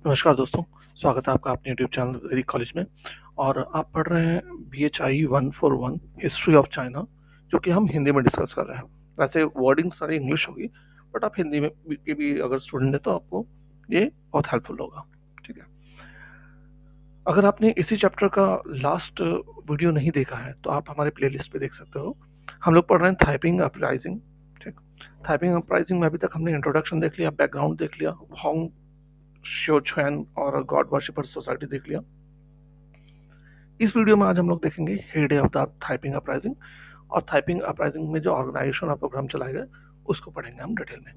नमस्कार दोस्तों, स्वागत है आपका अपने यूट्यूब चैनल वेरी कॉलेज में। और आप पढ़ रहे हैं BHI 141 हिस्ट्री ऑफ चाइना, जो कि हम हिंदी में डिस्कस कर रहे हैं। वैसे वर्डिंग सारी इंग्लिश होगी, बट आप हिंदी में के भी अगर स्टूडेंट है तो आपको ये बहुत हेल्पफुल होगा। ठीक है, अगर आपने इसी चैप्टर का लास्ट वीडियो नहीं देखा है तो आप हमारे प्लेलिस्ट पे देख सकते हो। हम लोग पढ़ रहे हैं थाइपिंग अपराइजिंग। ठीक, थाइपिंग अपराइजिंग में अभी तक हमने इंट्रोडक्शन देख लिया, बैकग्राउंड देख लिया, होंग शियोचुआन और गॉड वर्शिपर सोसाइटी देख लिया। इस वीडियो में आज हम लोग देखेंगे हेडे ऑफ द थाइपिंग अपराइजिंग, और थाइपिंग अपराइजिंग में जो ऑर्गेनाइजेशन और प्रोग्राम चलाए गए उसको पढ़ेंगे हम डिटेल में।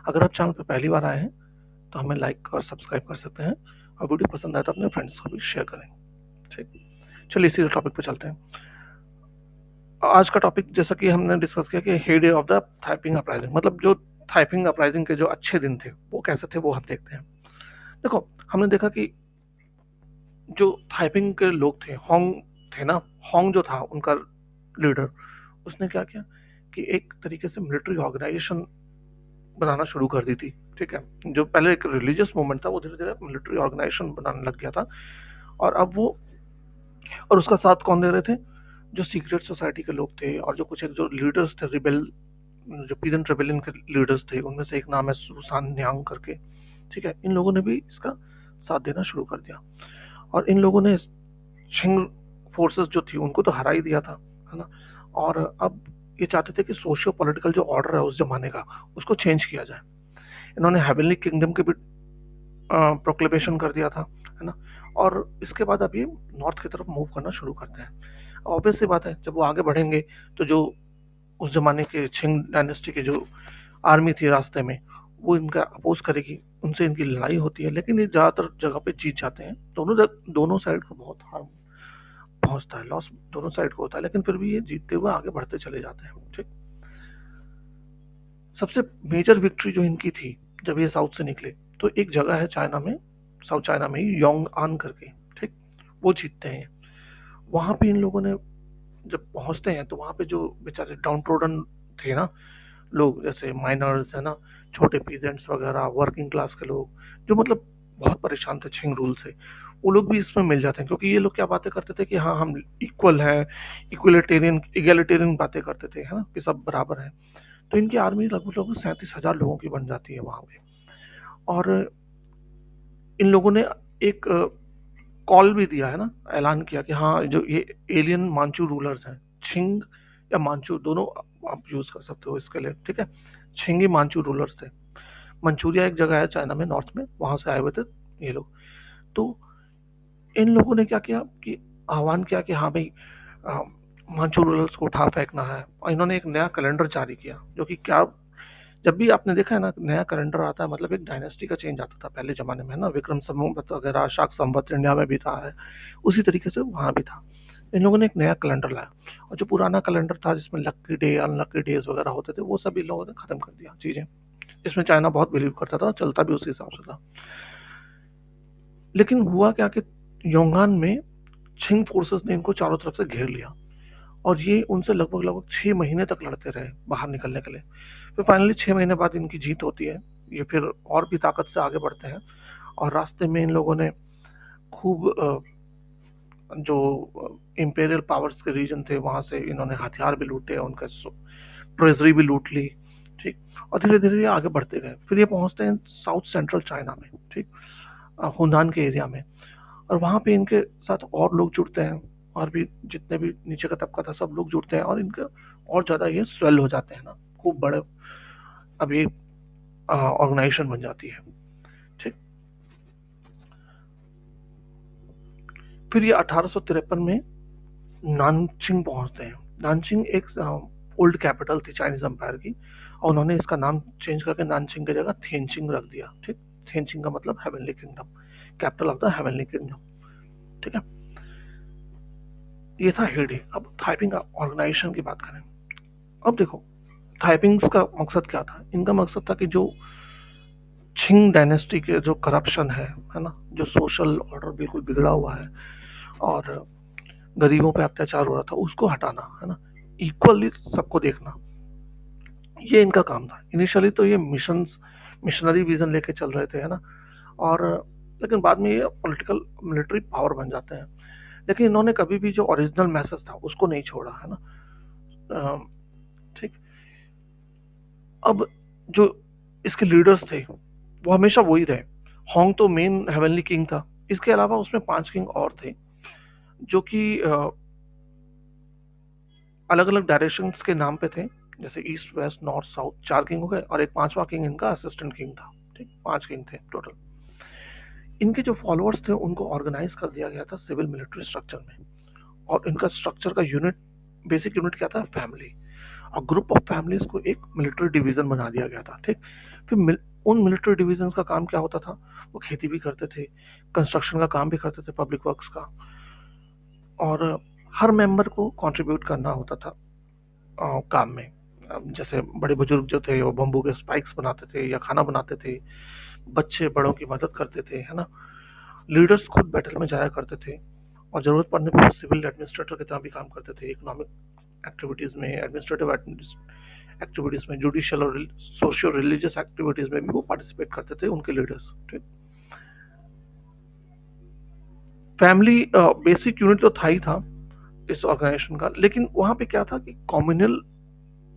अगर आप चैनल पर पहली बार आए हैं तो हमें लाइक और सब्सक्राइब कर सकते हैं, और वीडियो पसंद आए तो अपने फ्रेंड्स को भी शेयर करें। ठीक, चलिए इसी टॉपिक पर चलते हैं। आज का टॉपिक जैसा कि हमने डिस्कस किया कि हेडे ऑफ द थाइपिंग अपराइजिंग, मतलब जो थाइपिंग अपराइजिंग के जो अच्छे दिन थे वो कैसे थे वो हम देखते हैं। देखो, हमने देखा कि जो थाइपिंग के लोग थे, होंग थे ना, होंग जो था उनका लीडर, उसने क्या किया कि एक तरीके से मिलिट्री ऑर्गेनाइजेशन बनाना शुरू कर दी थी। ठीक है, जो पहले एक रिलीजियस मूवमेंट था वो धीरे धीरे मिलिट्री ऑर्गेनाइजेशन बनाने लग गया था। और अब वो, और उसका साथ कौन दे रहे थे? जो सीक्रेट सोसाइटी के लोग थे, और जो कुछ एक जो लीडर्स थे रिबेल, जो पीजेंट रेबेलियन के लीडर्स थे, उनमें से एक नाम है सुसान न्यांग करके। ठीक है, इन लोगों ने भी इसका साथ देना शुरू कर दिया, और इन लोगों ने छिंग फोर्सेस जो थी उनको तो हरा ही दिया था, है ना। और अब ये चाहते थे कि सोशियो पॉलिटिकल जो ऑर्डर है उस जमाने का उसको चेंज किया जाए। इन्होंने हेवनली किंगडम के भी प्रोक्लेमेशन कर दिया था, है ना। और इसके बाद अब ये नॉर्थ की तरफ मूव करना शुरू करते हैं। ऑब्वियस सी बात है, जब वो आगे बढ़ेंगे तो जो उस जमाने के छिंग डायनेस्टी के जो आर्मी थी रास्ते में, वो इनका अपोज करेगी, उनसे इनकी लड़ाई होती है, लेकिन ये ज़्यादातर जगह पे जीत जाते हैं। दोनों साइड को बहुत हार्म पहुंचता है, लॉस दोनों साइड को होता है, लेकिन फिर भी ये जीतते हुए आगे बढ़ते चले जाते हैं। ठीक, सबसे मेजर विक्ट्री जो इनकी थी जब ये साउथ से निकले, तो एक जगह है चाइना में, साउथ चाइना में ही योंग आन करके। ठीक, वो जीतते हैं। वहां पे इन लोगों ने जब पहुंचते हैं तो वहां पे जो बेचारे डाउन ट्रोडन थे ना लोग, जैसे माइनर्स, है ना, छोटे पीजेंट्स वगैरह, वर्किंग क्लास के लोग, जो मतलब बहुत परेशान थे छिंग रूल से, वो लोग भी इसमें मिल जाते हैं, क्योंकि ये लोग क्या बातें करते थे कि हाँ हम इक्वल हैं, इक्वलिटेरियन इगैलिटेरियन बातें करते थे, है ना, कि सब बराबर है। तो इनकी आर्मी लगभग लगभग 37,000 लोगों की बन जाती है वहां पे। और इन लोगों ने एक कॉल भी दिया है ना, ऐलान किया कि हाँ जो ये एलियन मांचू रूलर्स हैं, छिंग या मांचू दोनों आप यूज कर सकते हो इसके लिए। ठीक है, छिंगी मांचू रूलर्स थे। मंचूरिया एक जगह है चाइना में, नॉर्थ में, वहां से आए हुए थे ये लोग। तो इन लोगों ने क्या किया कि आह्वान किया कि हाँ भाई, मांचू रूलर्स को उठा फेंकना है, और इन्होंने एक नया कैलेंडर जारी किया, जो कि क्या, जब भी आपने देखा है ना नया कैलेंडर आता है मतलब एक डायनेस्टी का चेंज आता था पहले जमाने में, है ना, विक्रम संवत वगैरह, शाक संवत इंडिया में भी था है, उसी तरीके से वहां भी था। इन लोगों ने एक नया कैलेंडर लाया, और जो पुराना कैलेंडर था जिसमें लकी डे अनलकी डेज वगैरह होते थे, वो सब इन लोगों ने खत्म कर दिया चीजें। इसमें चाइना बहुत बिलीव करता था, चलता भी उसी हिसाब से था। लेकिन हुआ क्या कि योंगान में छिंग फोर्सेस ने इनको चारों तरफ से घेर लिया, और ये उनसे लगभग लगभग 6 महीने तक लड़ते रहे बाहर निकलने के लिए। फिर फाइनली 6 महीने बाद इनकी जीत होती है। ये फिर और भी ताकत से आगे बढ़ते हैं, और रास्ते में इन लोगों ने खूब जो इम्पेरियल पावर्स के रीजन थे वहां से इन्होंने हथियार भी लूटे, उनका ट्रेजरी भी लूट ली। ठीक, और धीरे धीरे ये आगे बढ़ते गए, फिर ये पहुंचते हैं साउथ सेंट्रल चाइना में। ठीक, हुनान के एरिया में, और वहां पे इनके साथ और लोग जुड़ते हैं, और भी जितने भी नीचे का तबका था सब लोग जुड़ते हैं, और इनके और ज्यादा ये स्वेल हो जाते हैं ना, खूब बड़े अब ये ऑर्गेनाइजेशन बन जाती है। ठीक, फिर ये 1853 में नानचिंग पहुंचते हैं। नानचिंग एक ओल्ड कैपिटल थी चाइनीज एम्पायर की, और उन्होंने इसका नाम चेंज करके नानचिंग की जगह थेनचिंग रख दिया। ठीक, थेनचिंग का मतलब heavenly kingdom, capital of the heavenly kingdom. ठीक है, ये था हेडी। अब टाइपिंग ऑर्गेनाइजेशन की बात करें। अब देखो, थाइपिंग्स का मकसद क्या था? इनका मकसद था कि जो छिंग डायनेस्टी के जो करप्शन है ना, जो सोशल ऑर्डर बिल्कुल बिगड़ा हुआ है, और गरीबों पे अत्याचार हो रहा था, उसको हटाना, है ना, इक्वली सबको देखना, ये इनका काम था। इनिशियली तो ये मिशनरी विजन लेके चल रहे थे, है ना। और लेकिन बाद में ये पॉलिटिकल मिलिट्री पावर बन जाते हैं। लेकिन इन्होंने कभी भी जो ओरिजिनल मैसेज था उसको नहीं छोड़ा, है ना। ठीक। अब जो इसके लीडर्स थे वो हमेशा वही रहे। होंग तो मेन हेवनली किंग था, इसके अलावा उसमें 5 किंग और थे जो कि अलग अलग डायरेक्शंस के नाम पे थे। जैसे east west north south 4 king हो गए, और एक पांचवा किंग इनका असिस्टेंट किंग था। ठीक, 5 किंग थे टोटल। इनके जो फॉलोअर्स थे उनको ऑर्गेनाइज कर दिया गया था सिविल मिलिट्री स्ट्रक्चर में, और इनका स्ट्रक्चर का यूनिट, बेसिक यूनिट क्या था, फैमिली। और ग्रुप ऑफ फैमिलीज को एक मिलिट्री डिवीजन बना दिया गया था। ठीक। फिर उन मिलिट्री डिवीजन का काम क्या होता था, वो खेती भी करते थे, कंस्ट्रक्शन का काम भी करते थे, पब्लिक वर्क्स का, और हर मेंबर को कंट्रीब्यूट करना होता था काम में। जैसे बड़े बुजुर्ग जो थे वो बम्बू के स्पाइक्स बनाते थे या खाना बनाते थे, बच्चे बड़ों की मदद करते थे, है ना। लीडर्स खुद बैटल में जाया करते थे, और जरूरत पड़ने पर सिविल एडमिनिस्ट्रेटर की तरह भी काम करते थे। इकोनॉमिक एक्टिविटीज में, एडमिनिस्ट्रेटिव एक्टिविटीज में, जुडिशियल और सोशियो रिलीजियस एक्टिविटीज में भी वो पार्टिसिपेट करते थे, उनके लीडर्स। ठीक। फैमिली बेसिक यूनिट तो था ही था इस ऑर्गेनाइजेशन का, लेकिन वहां पे क्या था कि कम्युनल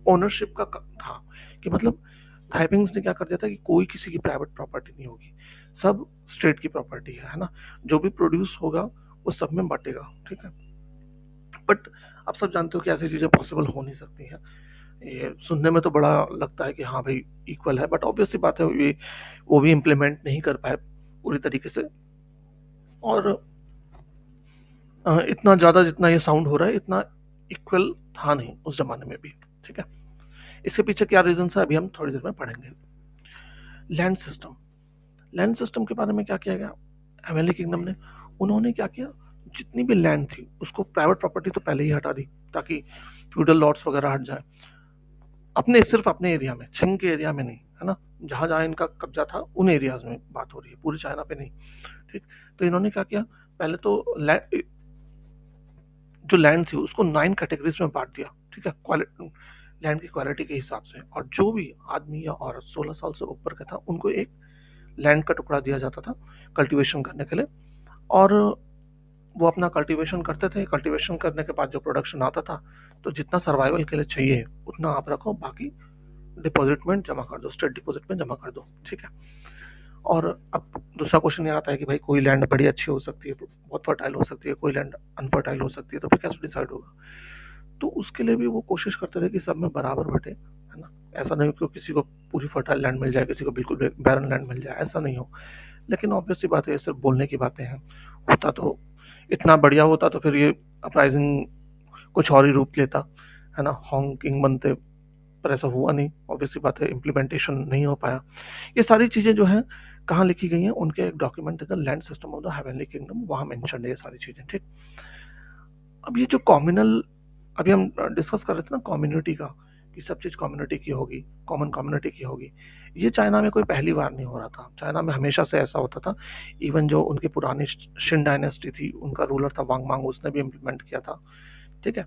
ओनरशिप का था, कि मतलब थाईपिंग्स ने क्या कर दिया था कि कोई किसी की प्राइवेट प्रॉपर्टी नहीं होगी, सब स्टेट की प्रॉपर्टी है ना। जो भी प्रोड्यूस होगा वो सब में बटेगा। ठीक है। बट आप सब जानते हो कि ऐसी चीजें पॉसिबल हो नहीं सकती हैं। ये सुनने में तो बड़ा लगता है कि हाँ भाई इक्वल है, बट ऑब्वियस सी बात है ये वो भी इम्प्लीमेंट नहीं कर पाए पूरी तरीके से। और इतना ज्यादा जितना ये साउंड हो रहा है इतना इक्वल था नहीं उस जमाने में भी। ठीक है। इसके पीछे क्या रीजन है अभी हम थोड़ी देर में पढ़ेंगे। लैंड सिस्टम, लैंड सिस्टम के बारे में क्या किया गया एमएलए किंगडम ने, उन्होंने क्या किया, जितनी भी लैंड थी उसको, प्राइवेट प्रॉपर्टी तो पहले ही हटा दी ताकि फ्यूडल लॉट्स वगैरह हट जाए, अपने सिर्फ अपने एरिया में, छिंग के एरिया में नहीं, है ना। जहां जहां इनका कब्जा था उन एरियाज में बात हो रही है, पूरी चाइना पे नहीं। ठीक। तो इन्होंने क्या किया, पहले तो जो लैंड थी उसको 9 कैटेगरीज में बांट दिया। ठीक है, लैंड की क्वालिटी के हिसाब से, और जो भी आदमी या औरत 16 साल से ऊपर का था उनको एक लैंड का टुकड़ा दिया जाता था कल्टीवेशन करने के लिए, और वो अपना कल्टीवेशन करते थे। कल्टीवेशन करने के बाद जो प्रोडक्शन आता था, तो जितना सर्वाइवल के लिए चाहिए उतना आप रखो, बाकी डिपॉजिट में जमा कर दो, स्टेट डिपॉजिट में जमा कर दो। ठीक है। और अब दूसरा क्वेश्चन ये आता है कि भाई कोई लैंड बड़ी अच्छी हो सकती है, बहुत फर्टाइल हो सकती है, कोई लैंड अनफर्टाइल हो सकती है, तो फिर कैसे डिसाइड होगा। तो उसके लिए भी वो कोशिश करते थे कि सब में बराबर बटे, है ना। ऐसा नहीं हो कि किसी को पूरी फर्टाइल लैंड मिल जाए, किसी को बिल्कुल बैरन लैंड मिल जाए, ऐसा नहीं हो। लेकिन ऑब्वियस सी बात है, सिर्फ बोलने की बातें हैं। होता तो इतना बढ़िया होता तो फिर ये अपराइजिंग कुछ और ही रूप लेता, है ना, होंग किंग बनते, पर ऐसा हुआ नहीं। ऑब्वियस सी बात है, इम्प्लीमेंटेशन नहीं हो पाया। ये सारी चीज़ें जो हैं कहाँ लिखी गई हैं, उनके एक डॉक्यूमेंट है the land system of the heavenly kingdom, वहाँ मेंशन है ये सारी चीज़ें। ठीक। अब ये जो कॉम्युनल, अभी हम डिस्कस कर रहे थे ना कम्युनिटी का, कि सब चीज़ कम्युनिटी की होगी, कॉमन कम्युनिटी की होगी, ये चाइना में कोई पहली बार नहीं हो रहा था। चाइना में हमेशा से ऐसा होता था। इवन जो उनकी पुरानी शिन डायनेस्टी थी, उनका रूलर था वांग मांग, उसने भी इम्प्लीमेंट किया था। ठीक है।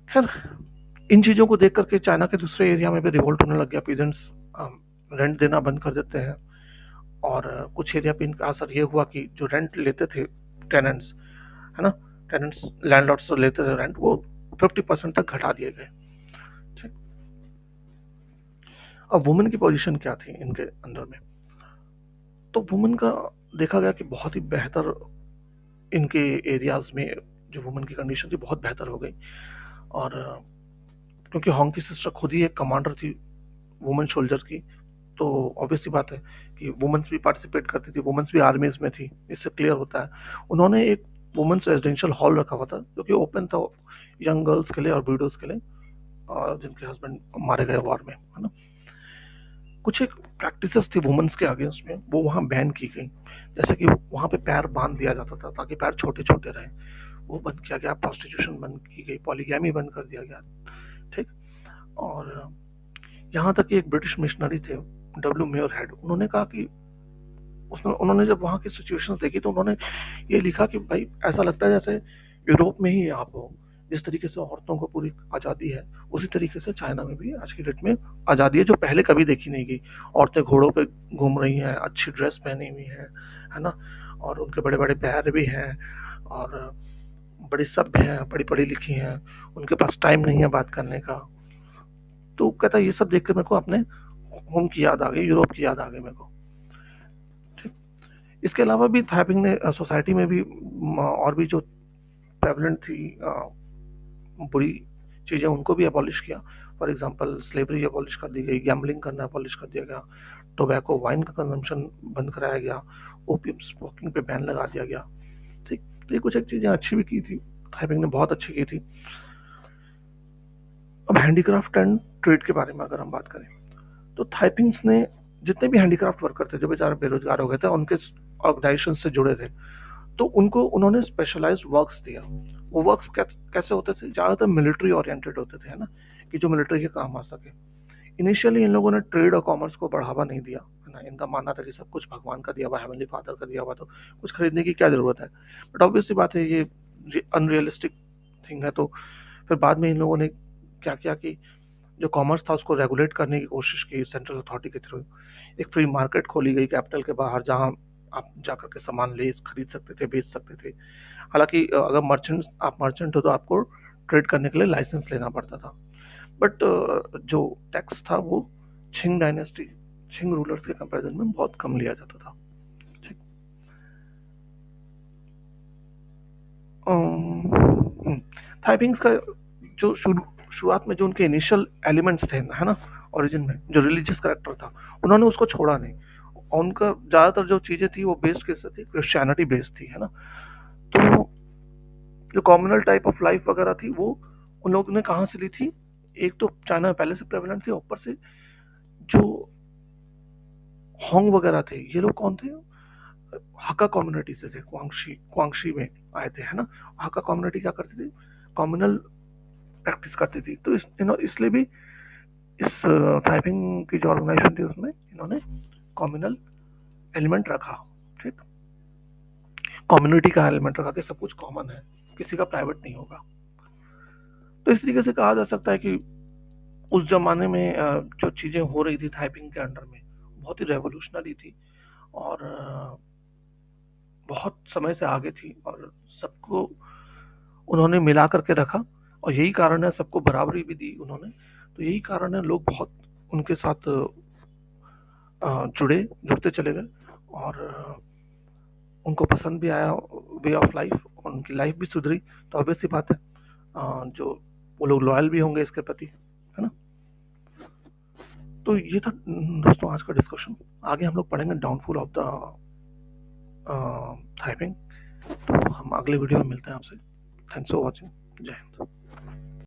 खैर, इन चीज़ों को देख करके चाइना के दूसरे एरिया में भी रिवोल्ट होने लग गया। पीजेंट्स रेंट देना बंद कर देते हैं, और कुछ एरिया पे इनका असर ये हुआ कि जो रेंट लेते थे टेनेंट्स, है ना, टेनेंट्स लैंडलॉर्ड्स जो लेते थे रेंट, वो 50% तक घटा दिए गए। ठीक। अब वुमेन की पोजीशन क्या थी इनके अंदर में, तो वुमेन का देखा गया कि बहुत ही बेहतर इनके एरियाज में जो वुमेन की कंडीशन थी बहुत बेहतर हो गई। और क्योंकि होंग की सिस्टर खुद ही एक कमांडर थी वुमेन सोल्जर की, तो ऑब्वियस सी बात है कि वुमेन्स भी पार्टिसिपेट करती थी, वुमेन्स भी आर्मीज में थी, इससे क्लियर होता है। उन्होंने एक वुमेन्स रेजिडेंशियल हॉल रखा हुआ था जो कि ओपन था यंग गर्ल्स के लिए और विडोज के लिए, जिनके हस्बैंड मारे गए वॉर में, है ना। कुछ एक प्रैक्टिसेस थी वुमेन्स के अगेंस्ट में, वो वहाँ बैन की गई। जैसे कि वहाँ पे पैर बांध दिया जाता था ताकि पैर छोटे छोटे रहें, वो बंद किया गया। प्रोस्टिट्यूशन बंद की गई, पॉलीगैमी बंद कर दिया गया। ठीक। और यहाँ तक कि एक ब्रिटिश मिशनरी थे डब्ल्यू मेयर हेड, उन्होंने कहा कि उसमें उन्होंने जब वहाँ की सिचुएशन देखी तो उन्होंने ये लिखा कि भाई ऐसा लगता है जैसे यूरोप में ही आप हो, जिस तरीके से औरतों को पूरी आज़ादी है, उसी तरीके से चाइना में भी आज की डेट में आज़ादी है, जो पहले कभी देखी नहीं गई। औरतें घोड़ों पे घूम रही हैं, अच्छी ड्रेस पहनी हुई हैं, है ना? और उनके बड़े-बड़े पैर भी हैं और बड़ी सभ्य हैं, बड़ी पढ़ी-लिखी हैं, उनके पास टाइम नहीं है बात करने का। तो कहता है ये सब देख के मेरे को अपने होम की याद आ गई, यूरोप की याद आ गई मेरे को। ठीक। इसके अलावा भी थाइपिंग ने सोसाइटी में भी और भी जो प्रेवलेंट थी बुरी चीज़ें, उनको भी अबॉलिश किया। फॉर एग्जांपल स्लेवरी अबॉलिश कर दी गई, गैम्बलिंग करना अबॉलिश कर दिया गया, टोबैको वाइन का कंजम्पशन बंद कराया गया, ओपियम स्मोकिंग पे बैन लगा दिया गया। ठीक। तो ये कुछ एक चीज़ें अच्छी भी की थी, थाइपिंग ने बहुत अच्छी की थी। अब हैंडीक्राफ्ट एंड ट्रेड के बारे में अगर हम बात करें, तो थाइपिंग्स ने जितने भी हैंडीक्राफ्ट वर्कर थे जो बेचारे बेरोजगार हो गए थे, उनके ऑर्गेनाइजेशन से जुड़े थे, तो उनको उन्होंने स्पेशलाइज्ड वर्क्स दिया। वो वर्क्स कैसे होते थे? ज़्यादातर मिलिट्री ओरिएंटेड होते थे, है ना? कि जो मिलिट्री के काम आ सके। इनिशियली इन लोगों ने ट्रेड और कॉमर्स को बढ़ावा नहीं दिया, है ना? इनका मानना था कि सब कुछ भगवान का दिया हुआ, हेवनली फादर का दिया हुआ, तो कुछ खरीदने की क्या ज़रूरत है? बट ऑब्वियस सी बात है, ये अनरियलिस्टिक थिंग है। तो फिर बाद में इन लोगों ने क्या किया कि जो कॉमर्स था उसको रेगुलेट करने की कोशिश की सेंट्रल अथॉरिटी के थ्रू। एक फ्री मार्केट खोली गई कैपिटल के बाहर, जहाँ आप जाकर के सामान ले खरीद सकते थे, बेच सकते थे। हालांकि अगर आप मर्चेंट हो तो आपको ट्रेड करने के लिए लाइसेंस लेना पड़ता था। बट जो टैक्स था वो छिंग रूलर्स के कंपैरिजन में बहुत कम लिया जाता था। ठीक। थाइपिंग्स का जो शुरुआत में जो उनके इनिशियल एलिमेंट्स थे, है ना, ओरिजिन में जो रिलीजियस करेक्टर था, उन्होंने उसको छोड़ा नहीं। और उनका ज़्यादातर जो चीज़ें थी वो बेस्ड किससे थी? क्रिश्चियनिटी बेस्ड थी, है ना? तो जो कॉम्युनल टाइप ऑफ लाइफ वगैरह थी वो उन लोगों ने कहाँ से ली थी? एक तो चाइना में पहले से प्रेवलेंट थी, ऊपर से जो होंग वगैरह थे, ये लोग कौन थे? हाका कम्युनिटी से थे, क्वांगशी में आए थे, है ना? हाका कम्युनिटी क्या करती थी? कम्युनल प्रैक्टिस करती थी। तो इसलिए भी इस टाइपिंग की जो ऑर्गेनाइजेशन थी उसमें इन्होंने कम्युनल एलिमेंट रखा। ठीक। कम्युनिटी का एलिमेंट रखा कि सब कुछ कॉमन है, किसी का प्राइवेट नहीं होगा। तो इस तरीके से कहा जा सकता है कि उस जमाने में जो चीज़ें हो रही थी टाइपिंग के अंडर में, बहुत ही रेवोल्यूशनरी थी और बहुत समय से आगे थी, और सबको उन्होंने मिला करके रखा। और यही कारण है, सबको बराबरी भी दी उन्होंने। तो यही कारण है लोग बहुत उनके साथ जुड़ते चले गए, और उनको पसंद भी आया वे ऑफ लाइफ, उनकी लाइफ भी सुधरी। तो ऑब्वियस सी बात है जो वो लोग लॉयल भी होंगे इसके प्रति, है ना? तो ये था दोस्तों आज का डिस्कशन। आगे हम लोग पढ़ेंगे डाउनफॉल ऑफ द टाइपिंग। तो हम अगले वीडियो में मिलते हैं आपसे। Thanks for watching. जय हिंद।